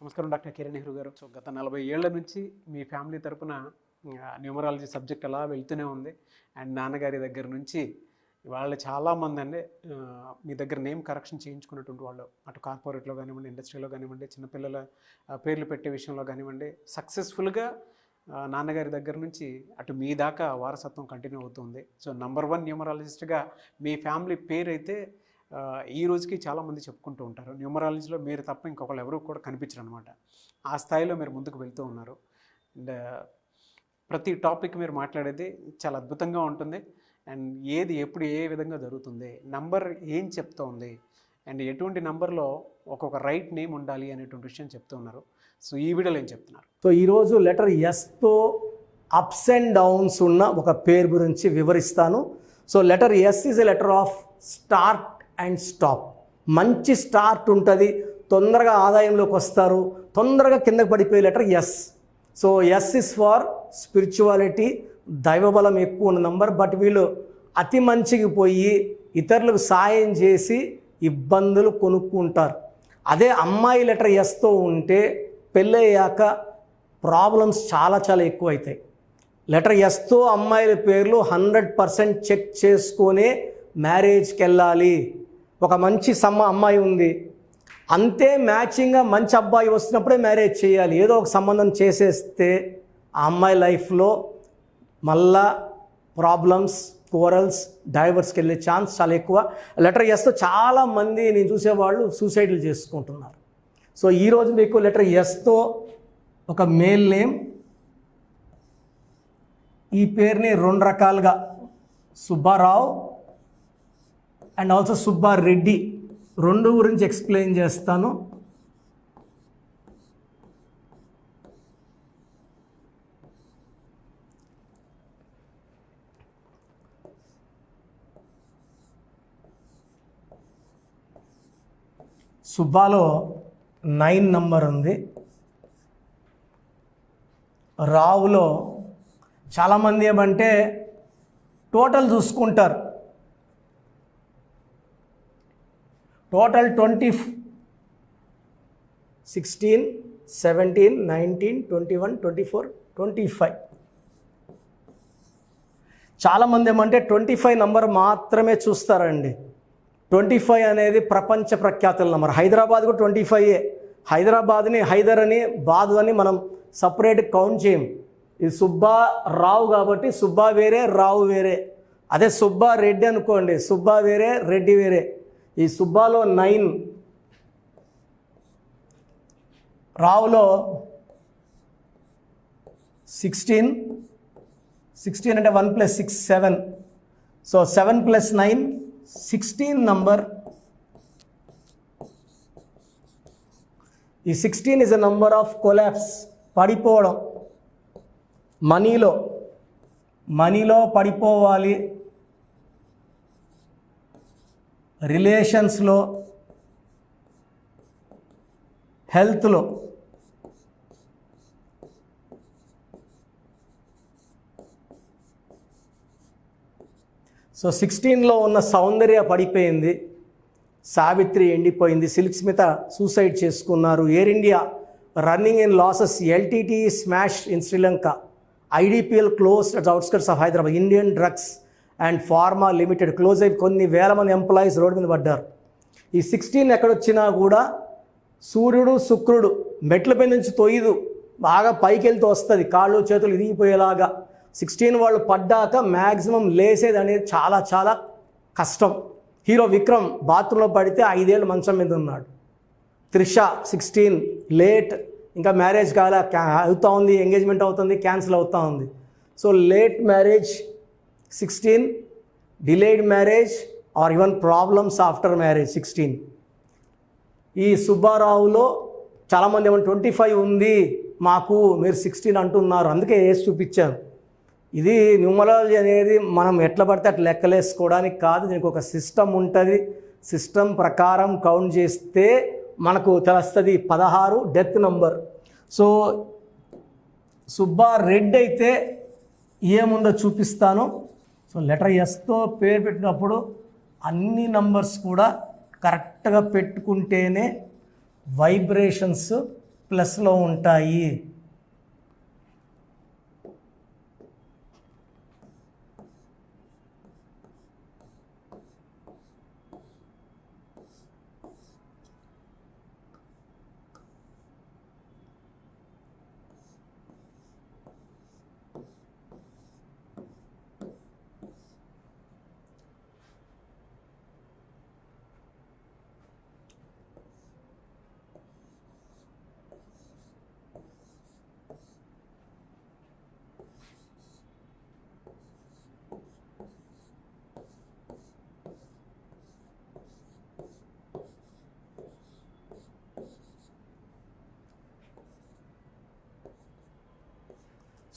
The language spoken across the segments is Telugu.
నమస్కారం డాక్టర్ కిరణ్ నెహ్రూ గారు. సో గత 40 ఏళ్ల నుంచి మీ ఫ్యామిలీ తరపున న్యూమరాలజీ సబ్జెక్ట్ అలా వెళ్తూనే ఉంది. అండ్ నాన్నగారి దగ్గర నుంచి వాళ్ళు చాలామంది అండి మీ దగ్గర నేమ్ కరెక్షన్ చేయించుకున్నటువంటి వాళ్ళు, అటు కార్పొరేట్లో కానివ్వండి, ఇండస్ట్రీలో కానివ్వండి, చిన్నపిల్లల పేర్లు పెట్టే విషయంలో కానివ్వండి, సక్సెస్ఫుల్గా నాన్నగారి దగ్గర నుంచి అటు మీ దాకా వారసత్వం కంటిన్యూ అవుతుంది. సో నంబర్ 1 న్యూమరాలజిస్ట్గా మీ ఫ్యామిలీ పేరు అయితే ఈ రోజుకి చాలామంది చెప్పుకుంటూ ఉంటారు. న్యూమరాలజీలో మీరు తప్ప ఇంకొకళ్ళు ఎవరు కూడా కనిపించరు అనమాట. ఆ స్థాయిలో మీరు ముందుకు వెళ్తూ ఉన్నారు. అండ్ ప్రతి టాపిక్ మీరు మాట్లాడేది చాలా అద్భుతంగా ఉంటుంది. అండ్ ఏది ఎప్పుడు ఏ విధంగా జరుగుతుంది, నంబర్ ఏం చెప్తోంది, అండ్ ఎటువంటి నంబర్లో ఒక్కొక్క రైట్ నేమ్ ఉండాలి అనేటువంటి విషయం చెప్తూ ఉన్నారు. సో ఈ వీడియోలో ఏం చెప్తున్నారు? సో ఈరోజు లెటర్ ఎస్తో అప్స్ అండ్ డౌన్స్ ఉన్న ఒక పేరు గురించి వివరిస్తాను. So letter S is a letter of start and stop. మంచి స్టార్ట్ ఉంటుంది, తొందరగా ఆదాయంలోకి వస్తారు, తొందరగా కిందకి పడిపోయే letter S. So S is for spirituality, దైవబలం ఎక్కువ ఉన్న నంబర్. బట్ వీళ్ళు అతి మంచికి పోయి ఇతరులకు సాయం చేసి ఇబ్బందులు కొనుక్కుంటారు. అదే అమ్మాయి లెటర్ ఎస్తో ఉంటే పెళ్ళయ్యాక ప్రాబ్లమ్స్ చాలా చాలా ఎక్కువ అవుతాయి. లెటర్ ఎస్తో అమ్మాయిల పేర్లు 100% చెక్ చేసుకొనే మ్యారేజ్కి వెళ్ళాలి. ఒక మంచి అమ్మాయి ఉంది, అంతే మ్యాచింగ్గా మంచి అబ్బాయి వస్తున్నప్పుడే మ్యారేజ్ చేయాలి. ఏదో ఒక సంబంధం చేసేస్తే ఆ అమ్మాయి లైఫ్లో మళ్ళా ప్రాబ్లమ్స్, కోరల్స్, డైవర్స్కి వెళ్ళే ఛాన్స్ చాలా ఎక్కువ. లెటర్ ఎస్తో చాలామంది నేను చూసేవాళ్ళు సూసైడ్లు చేసుకుంటున్నారు. సో ఈరోజు మీకు లెటర్ ఎస్తో ఒక మేల్ నేమ్, ఈ పేరుని 2 రకాలుగా సుబ్బారావు అండ్ ఆల్సో సుబ్బారెడ్డి, 2 గురించి ఎక్స్ప్లెయిన్ చేస్తాను. సుబ్బాలో 9 నంబర్ ఉంది. రావులో చాలామంది ఏమంటే టోటల్ చూసుకుంటారు. టోటల్ 20, 16, 17, 19, 21, 24, 25. చాలామంది ఏమంటే 25 నంబర్ మాత్రమే చూస్తారండి. 25 అనేది ప్రపంచ ప్రఖ్యాతుల నంబర్. హైదరాబాద్ కూడా 25. హైదరాబాద్ని హైదర్ అని, బాదు అని మనం సపరేట్ కౌంట్ చేయం. ఇది సుబ్బా రావు కాబట్టి సుబ్బా వేరే, రావు వేరే. అదే సుబ్బా రెడ్డి అనుకోండి, సుబ్బా వేరే, రెడ్డి వేరే. ఈ సుబ్బాలో 9, రావులో 16. 16 అంటే 1 + 6 7. So 7 + 9 16 number. ఈ 16 is a number of collapse, పడిపోవడం. మనీలో పడిపోవాలి, రిలేషన్స్లో, హెల్త్లో. సో 16లో ఉన్న సౌందర్య పడిపోయింది, సావిత్రి ఎండిపోయింది, సిల్క్ స్మిత సూసైడ్ చేసుకున్నారు, air India running in losses, LTT smash in Sri Lanka, IDPL closed at outskirts of Hyderabad, Indian drugs and pharma limited close అయి కొన్ని వేల మంది ఎంప్లాయీస్ రోడ్డు మీద పడ్డారు. ఈ 16 ఎక్కడొచ్చినా కూడా సూర్యుడు, శుక్రుడు మెట్ల పై నుంచి తొయ్యదు, బాగా పైకి వెళ్తూ వస్తుంది, కాళ్ళు చేతులు ఇరిగిపోయేలాగా. 16 వాళ్ళు పడ్డాక మ్యాక్సిమం లేసేది అనేది చాలా చాలా కష్టం. హీరో విక్రమ్ బాత్రూంలో పడితే 5 ఏళ్ళు మంచం మీద ఉన్నాడు. త్రిష 16 లేట్, ఇంకా మ్యారేజ్ కాలే, అవుతూ ఉంది, ఎంగేజ్మెంట్ అవుతుంది, క్యాన్సిల్ అవుతూ ఉంది. So late marriage 16, delayed marriage or even problems after marriage 16. ఈ సుబ్బారావులో చాలామంది ఏమన్నా 25 ఉంది మాకు, మీరు 16 అంటున్నారు, అందుకే వేసి చూపించాను. ఇది న్యూమరాలజీ అనేది మనం ఎట్లా పడితే అట్లా లెక్కలేసుకోవడానికి కాదు. దీనికి ఒక సిస్టమ్ ఉంటుంది. సిస్టమ్ ప్రకారం కౌంట్ చేస్తే మనకు తెలుస్తుంది 16 డెత్ నంబర్. సో సుబ్బారెడ్డి అయితే ఏముందో చూపిస్తాను. సో లెటర్ ఎస్తో పేరు పెట్టినప్పుడు అన్ని నంబర్స్ కూడా కరెక్ట్గా పెట్టుకుంటేనే వైబ్రేషన్స్ ప్లస్లో ఉంటాయి.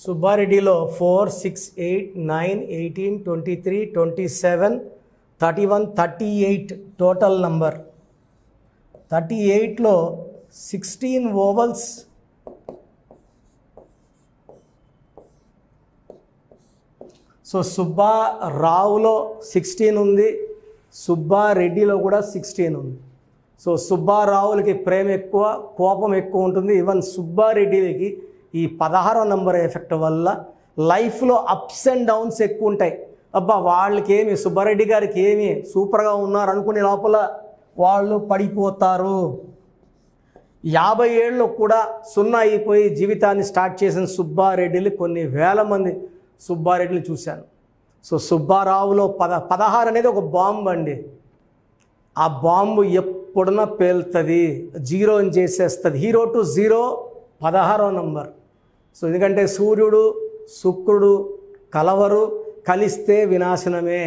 సుబ్బారెడ్డిలో 4, 6, 8, 9, 18, 23, 27, 31, 38 టోటల్ నంబర్. 38లో 16 ఓవల్స్, సో సుబ్బారావులో 16 ఉంది, సుబ్బారెడ్డిలో కూడా 16 ఉంది. సో సుబ్బారావులకి ప్రేమ ఎక్కువ, కోపం ఎక్కువ ఉంటుంది. ఈవెన్ సుబ్బారెడ్డిలకి ఈ 16వ నంబర్ ఎఫెక్ట్ వల్ల లైఫ్లో అప్స్ అండ్ డౌన్స్ ఎక్కువ ఉంటాయి. అబ్బా వాళ్ళకి ఏమి, సుబ్బారెడ్డి గారికి ఏమి సూపర్గా ఉన్నారు అనుకునే లోపల వాళ్ళు పడిపోతారు. 50 ఏళ్ళు కూడా 0 అయిపోయి జీవితాన్ని స్టార్ట్ చేసిన సుబ్బారెడ్డిలు కొన్ని వేల మంది సుబ్బారెడ్డిలు చూశాను. సో సుబ్బారావులో 16 అనేది ఒక బాంబు అండి. ఆ బాంబు ఎప్పుడున్నా పేలుతుంది, జీరోని చేసేస్తుంది. హీరో టు జీరో 16వ నంబర్. సో ఎందుకంటే సూర్యుడు శుక్రుడు కలవరు, కలిస్తే వినాశనమే.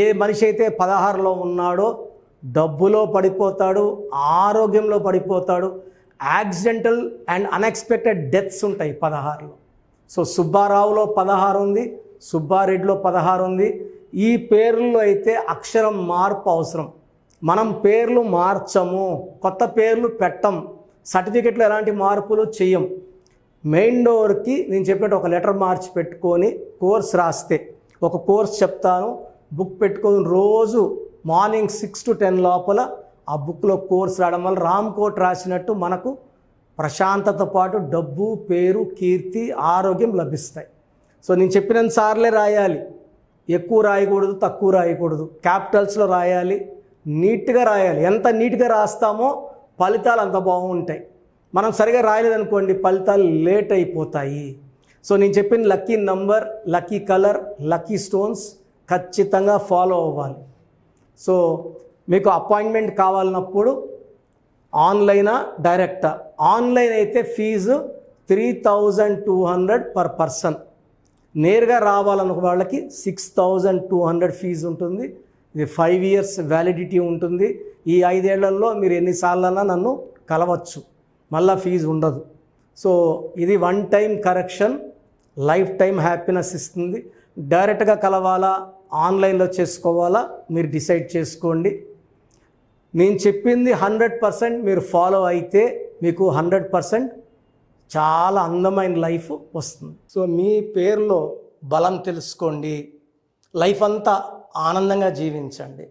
ఏ మనిషి అయితే 16లో ఉన్నాడో డబ్బులో పడిపోతాడు, ఆరోగ్యంలో పడిపోతాడు, యాక్సిడెంటల్ అండ్ అన్ఎక్స్పెక్టెడ్ డెత్స్ ఉంటాయి 16లో. సో సుబ్బారావులో 16 ఉంది, సుబ్బారెడ్డిలో 16 ఉంది. ఈ పేర్లలో అయితే అక్షరం మార్పు అవసరం. మనం పేర్లు మార్చము, కొత్త పేర్లు పెట్టం, సర్టిఫికెట్లో ఎలాంటి మార్పులు చెయ్యం. మెయిన్ డోర్కి నేను చెప్పినట్టు ఒక లెటర్ మార్చి పెట్టుకొని కోర్స్ రాస్తే, ఒక కోర్స్ చెప్తాను, బుక్ పెట్టుకొని రోజు మార్నింగ్ 6 to 10 లోపల ఆ బుక్లో కోర్స్ రాయడం వల్ల రామ్ కోట్ రాసినట్టు మనకు ప్రశాంతతో పాటు డబ్బు, పేరు, కీర్తి, ఆరోగ్యం లభిస్తాయి. సో నేను చెప్పినంత సార్లే రాయాలి, ఎక్కువ రాయకూడదు, తక్కువ రాయకూడదు. క్యాపిటల్స్లో రాయాలి, నీట్గా రాయాలి. ఎంత నీట్గా రాస్తామో ఫలితాలు అంత బాగుంటాయి. మనం సరిగా రాయలేదనుకోండి ఫలితాలు లేట్ అయిపోతాయి. సో నేను చెప్పిన lucky number, lucky colour, lucky stones ఖచ్చితంగా ఫాలో అవ్వాలి. సో మీకు అపాయింట్మెంట్ కావాలన్నప్పుడు ఆన్లైనా డైరెక్టా? ఆన్లైన్ అయితే ఫీజు 3200 పర్ పర్సన్. నేరుగా రావాలనుకున్న వాళ్ళకి 6200 ఫీజు ఉంటుంది. ఇది 5 years వ్యాలిడిటీ ఉంటుంది. ఈ 5 ఏళ్లలో మీరు ఎన్నిసార్లన్నా నన్ను కలవచ్చు, మళ్ళీ ఫీజు ఉండదు. సో ఇది 1 time correction, life time happiness ఇస్తుంది. డైరెక్ట్గా కలవాలా, ఆన్లైన్లో చేసుకోవాలా మీరు డిసైడ్ చేసుకోండి. నేను చెప్పింది 100% మీరు ఫాలో అయితే మీకు 100% చాలా అందమైన లైఫ్ వస్తుంది. సో మీ పేరులో బలం తెలుసుకోండి, లైఫ్ అంతా ఆనందంగా జీవించండి.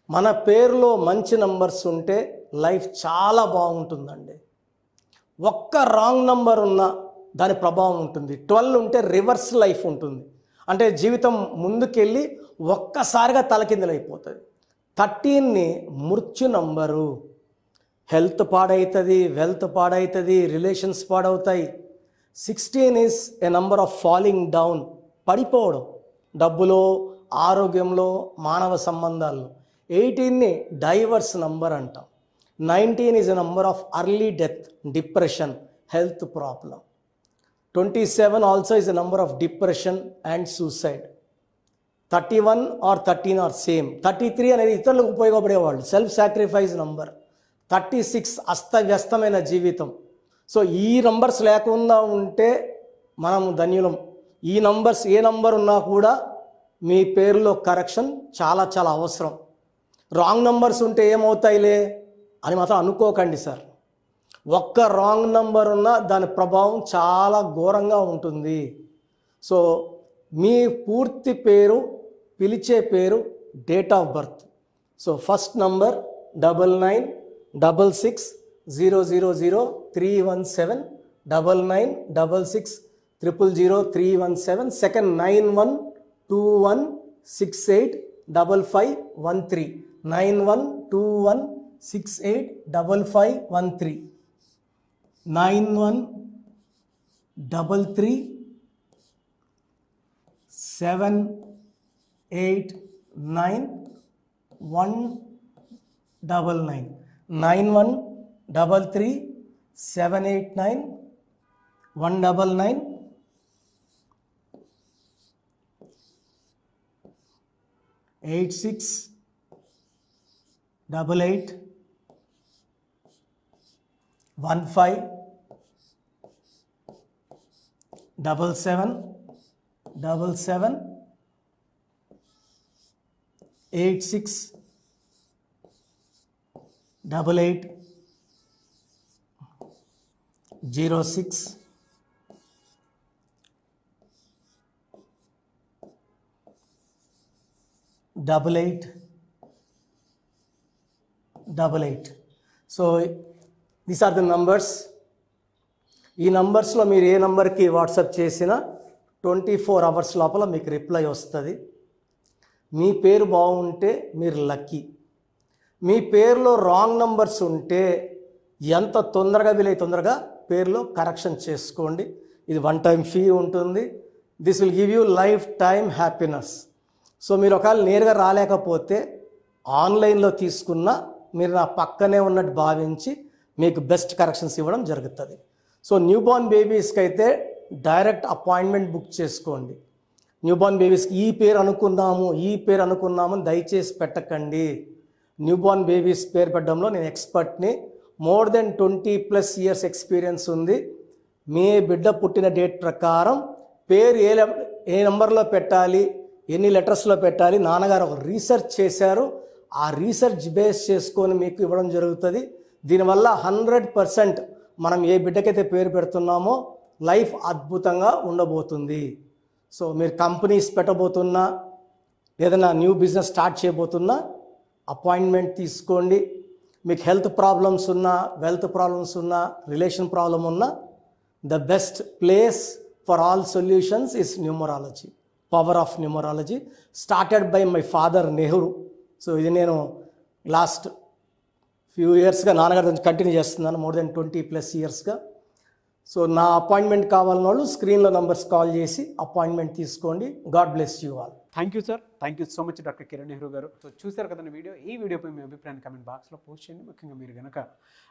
మన పేరులో మంచి నంబర్స్ ఉంటే లైఫ్ చాలా బాగుంటుందండి. ఒక్క రాంగ్ నంబర్ ఉన్నా దాని ప్రభావం ఉంటుంది. 12 ఉంటే రివర్స్ లైఫ్ ఉంటుంది, అంటే జీవితం ముందుకెళ్ళి ఒక్కసారిగా తలకిందులైపోతుంది. 13ని మృత్యు నంబరు. హెల్త్ పాడవుతుంది, వెల్త్ పాడవుతుంది, రిలేషన్స్ పాడవుతాయి. 16 is a number of falling down, పడిపోవడం, డబ్బులో, ఆరోగ్యంలో, మానవ సంబంధాల్లో. 18ని డైవర్స్ నంబర్ అంటాం. 19 is a number of early death, depression, health problem. 27 also is a number of depression and suicide. 31 or 13 are same. 33 అనేది ఇతరులకు ఉపయోగపడేవాళ్ళు, సెల్ఫ్ సాక్రిఫైస్ నంబర్. 36 అస్తవ్యస్తమైన జీవితం. సో ఈ నంబర్స్ లేకుండా ఉంటే మనం ధన్యులం. ఈ నంబర్స్ ఏ నంబర్ ఉన్నా కూడా మీ పేరులో కరెక్షన్ చాలా చాలా అవసరం. రాంగ్ నంబర్స్ ఉంటే ఏమవుతాయిలే అని మాత్రం అనుకోకండి సార్. ఒక్క రాంగ్ నంబర్ ఉన్నా దాని ప్రభావం చాలా ఘోరంగా ఉంటుంది. సో మీ పూర్తి పేరు, పిలిచే పేరు, date of birth. So first number 9966 000-317-9966-000-317, second 9121685513, 9121685513, 9133-789-199, 9133-789-199, 8688-15-7777, 8688-06 8888. So these are the numbers. ఈ నంబర్స్లో మీరు ఏ నంబర్కి వాట్సాప్ చేసినా 24 hours లోపల మీకు రిప్లై వస్తుంది. మీ పేరు బాగుంటే మీరు లక్కీ. మీ పేరులో రాంగ్ నంబర్స్ ఉంటే ఎంత తొందరగా వీలైతే తొందరగా పేరులో కరెక్షన్ చేసుకోండి. ఇది 1 time ఫీ ఉంటుంది. This will give you life time happiness. So మీరు ఒకవేళ నేరుగా రాలేకపోతే ఆన్లైన్లో తీసుకున్న మీరు నా పక్కనే ఉన్నట్టు భావించి మీకు బెస్ట్ కరెక్షన్స్ ఇవ్వడం జరుగుతుంది. సో న్యూబార్న్ బేబీస్కి అయితే డైరెక్ట్ అపాయింట్మెంట్ బుక్ చేసుకోండి. న్యూబార్న్ బేబీస్కి ఈ పేరు అనుకున్నాము దయచేసి పెట్టకండి. న్యూబార్న్ బేబీస్ పేరు పెట్టడంలో నేను ఎక్స్పర్ట్ని. మోర్ దెన్ 20+ years ఎక్స్పీరియన్స్ ఉంది. మీ బిడ్డ పుట్టిన డేట్ ప్రకారం పేరు ఏ నెంబర్లో పెట్టాలి, ఎన్ని లెటర్స్లో పెట్టాలి, నాన్నగారు ఒక రీసెర్చ్ చేశారు. ఆ రీసెర్చ్ బేస్ చేసుకొని మీకు ఇవ్వడం జరుగుతుంది. దీనివల్ల 100% మనం ఏ బిడ్డకైతే పేరు పెడుతున్నామో లైఫ్ అద్భుతంగా ఉండబోతుంది. సో మీరు కంపెనీస్ పెట్టబోతున్నా, ఏదైనా న్యూ బిజినెస్ స్టార్ట్ చేయబోతున్నా అపాయింట్మెంట్ తీసుకోండి. మీకు హెల్త్ ప్రాబ్లమ్స్ ఉన్నా, వెల్త్ ప్రాబ్లమ్స్ ఉన్నా, రిలేషన్ ప్రాబ్లం ఉన్నా, the best place for all solutions is numerology. Power of numerology started by my father Nehru. So ఇది నేను లాస్ట్ ఫ్యూ ఇయర్స్గా నాన్నగారి నుంచి కంటిన్యూ చేస్తున్నాను, మోర్ దెన్ 20+ yearsగా. సో నా అపాయింట్మెంట్ కావాలన్న వాళ్ళు స్క్రీన్లో నంబర్స్ కాల్ చేసి అపాయింట్మెంట్ తీసుకోండి. God bless you all. Thank you sir. Thank you so much doctor Kiran Nehru గారు. సో చూశారు కదండి వీడియో. ఈ వీడియోపై మీ అభిప్రాయాన్ని కమెంట్ బాక్స్లో పోస్ట్ చేయండి. ముఖ్యంగా మీరు కనుక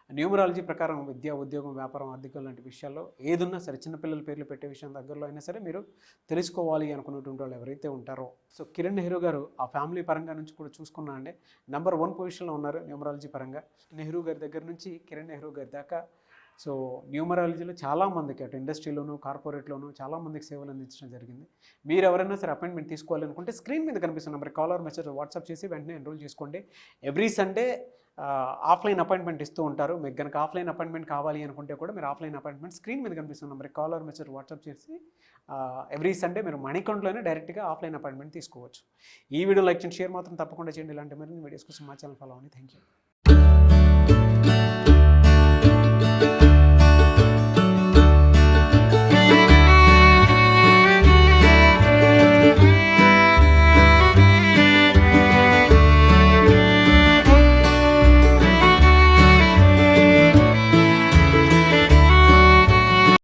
న్యూమరాలజీ ప్రకారం విద్య, ఉద్యోగం, వ్యాపారం, ఆర్థికం లాంటి విషయాల్లో ఏదున్నా సరే, చిన్నపిల్లల పేర్లు పెట్టే విషయం దగ్గరలో అయినా సరే మీరు తెలుసుకోవాలి అనుకున్నటువంటి వాళ్ళు ఎవరైతే ఉంటారో, సో కిరణ్ నెహ్రూ గారు ఆ ఫ్యామిలీ పరంగా నుంచి కూడా చూసుకున్నా అండి నెంబర్ 1 పొజిషన్లో ఉన్నారు న్యూమరాలజీ పరంగా. నెహ్రూ గారి దగ్గర నుంచి కిరణ్ నెహ్రూ గారి దాకా సో న్యూమరాలజీలో చాలామందికి అటు ఇండస్ట్రీలోను, కార్పొరేట్లోను చాలామందికి సేవలు అందించడం జరిగింది. మీరు ఎవరైనా సరే అపాయింట్మెంట్ తీసుకోవాలనుకుంటే స్క్రీన్ మీద కనిపిస్తున్న number call or message WhatsApp చేసి వెంటనే ఎన్రోల్ చేసుకోండి. ఎవ్రీ సండే ఆఫ్లైన్ అపాయింట్మెంట్ ఇస్తూ ఉంటారు. మీకు కనుక ఆఫ్లైన్ అపాయింట్మెంట్ కావాలి అనుకుంటే కూడా మీరు ఆఫ్లైన్ అపాయింట్మెంట్ స్క్రీన్ మీద కనిపిస్తున్న number call or message WhatsApp చేసి ఎవ్రీ సండే మీరు మణికంట్లోనే డైరెక్ట్గా ఆఫ్లైన్ అపాయింట్మెంట్ తీసుకోవచ్చు. ఈ వీడియో లైక్ చేయండి, షేర్ మాత్రం తప్పకుండా చేయండి. ఇలాంటి మరిన్ని వీడియోస్ కోసం మా ఛానల్ ఫాలో అవ్వండి. Thank you.